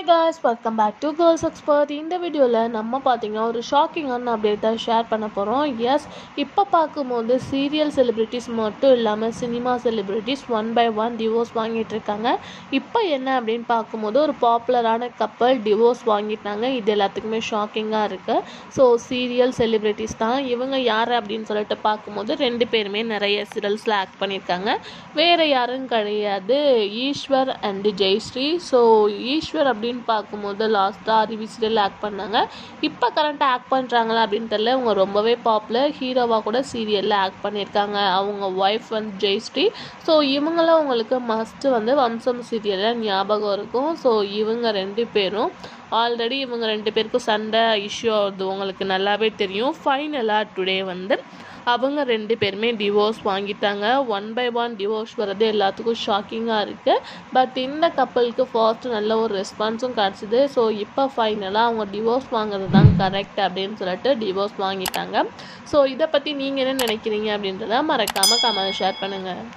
guys, welcome back to Girls Expert. இந்த வீடியோவில் நம்ம பார்த்தீங்கன்னா ஒரு ஷாக்கிங்கான அப்டேட் தான் ஷேர் பண்ண போகிறோம். எஸ், இப்போ பார்க்கும்போது சீரியல் செலிப்ரிட்டிஸ் மட்டும் இல்லாமல் cinema celebrities one by one divorce வாங்கிட்டு இருக்காங்க. இப்போ என்ன அப்படின்னு பார்க்கும்போது ஒரு பாப்புலரான கப்பல் டிவோர்ஸ் வாங்கிட்டாங்க. இது எல்லாத்துக்குமே ஷாக்கிங்காக இருக்குது. ஸோ சீரியல் செலிப்ரிட்டிஸ் தான் இவங்க. யார் அப்படின்னு சொல்லிட்டு பார்க்கும்போது ரெண்டு பேருமே நிறைய சீரியல்ஸில் ஆக்ட் பண்ணியிருக்காங்க. வேறு யாரும் கிடையாது, ஈஸ்வர் அண்ட் ஜெயஸ்ரீ. ஸோ ஈஸ்வர் அப்படின்னு பார்க்கும்போது லாஸ்ட்டாக அறிவி சீரியல் ஆக்ட் பண்ணாங்க. இப்போ கரண்ட்டாக ஆக்ட் பண்ணுறாங்களா அப்படின்னு தெரியல. அவங்க ரொம்பவே பாப்புலர் ஹீரோவாக கூட சீரியலில் ஆக்ட் பண்ணியிருக்காங்க. அவங்க ஒய்ஃப் வந்து ஜெயஸ்ரீ. ஸோ இவங்களாம் உங்களுக்கு மஸ்ட்டு வந்து வம்சம் சீரியலில் ஞாபகம் இருக்கும். ஸோ இவங்க ரெண்டு பேரும் ஆல்ரெடி இவங்க ரெண்டு பேருக்கும் சண்டை இஷ்யூ ஆகுது, உங்களுக்கு நல்லாவே தெரியும். ஃபைனலாக டுடே வந்து அவங்க ரெண்டு பேருமே டிவோர்ஸ் வாங்கிட்டாங்க. ஒன் பை ஒன் டிவோர்ஸ் வர்றது எல்லாத்துக்கும் ஷாக்கிங்காக இருக்குது. பட் இந்த கப்பலுக்கு ஃபர்ஸ்ட்டு நல்ல ஒரு ரெஸ்பான்ஸும் கிடச்சிது. ஸோ இப்போ ஃபைனலாக அவங்க டிவோர்ஸ் வாங்குறது தான் கரெக்ட் அப்படின்னு சொல்லிட்டு டிவோர்ஸ் வாங்கிட்டாங்க. ஸோ இதை பற்றி நீங்கள் என்ன நினைக்கிறீங்க அப்படின்றத மறக்காமல் கமெண்ட் ஷேர் பண்ணுங்கள்.